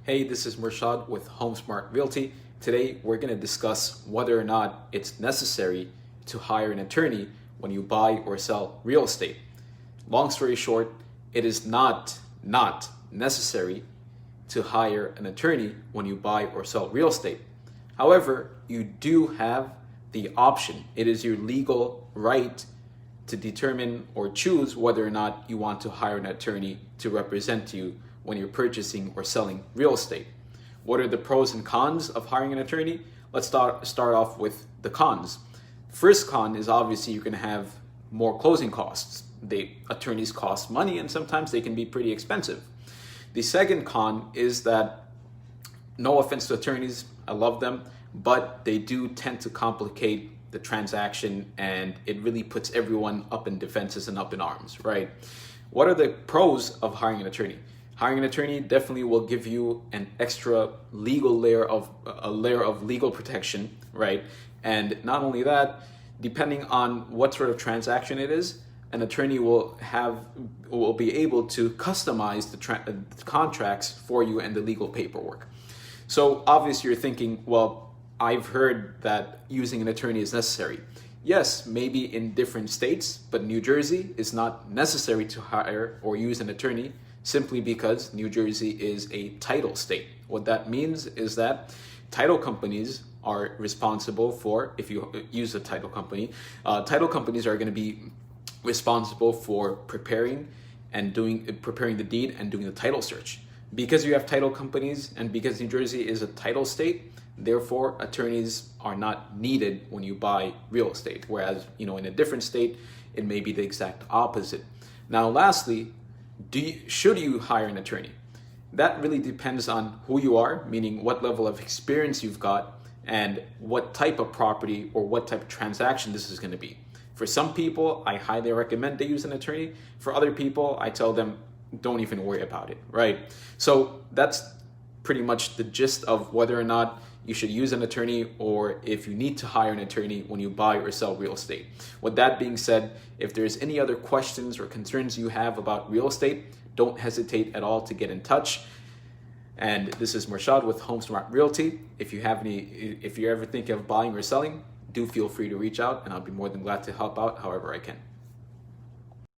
Hey, this is Murshad with HomeSmart Realty. Today, we're going to discuss whether or not it's necessary to hire an attorney when you buy or sell real estate. Long story short, it is not necessary to hire an attorney when you buy or sell real estate. However, you do have the option. It is your legal right to determine or choose whether or not you want to hire an attorney to represent you when you're purchasing or selling real estate. What are the pros and cons of hiring an attorney? Let's start off with the cons. First con is obviously you're going to have more closing costs. Attorneys cost money and sometimes they can be pretty expensive. The second con is that, no offense to attorneys, I love them, but they do tend to complicate the transaction and it really puts everyone up in defenses and up in arms, right? What are the pros of hiring an attorney? Hiring an attorney definitely will give you an extra legal layer of legal protection, right? And not only that, depending on what sort of transaction it is, an attorney will be able to customize the contracts for you and the legal paperwork. So obviously you're thinking, well, I've heard that using an attorney is necessary. Yes, maybe in different states, but New Jersey is not necessary to hire or use an attorney simply because New Jersey is a title state. What that means is that title companies are responsible for, if you use a title company, title companies are going to be responsible for preparing the deed and doing the title search. Because you have title companies and because New Jersey is a title state, therefore attorneys are not needed when you buy real estate. Whereas, in a different state, it may be the exact opposite. Now, lastly, should you hire an attorney? That really depends on who you are, meaning what level of experience you've got and what type of property or what type of transaction this is going to be. For some people, I highly recommend they use an attorney. For other people, I tell them, don't even worry about it, right? So that's pretty much the gist of whether or not you should use an attorney or if you need to hire an attorney when you buy or sell real estate. With that being said, if there's any other questions or concerns you have about real estate, don't hesitate at all to get in touch. And this is Murshad with HomeSmart Realty. If you're ever thinking of buying or selling, do feel free to reach out and I'll be more than glad to help out however I can.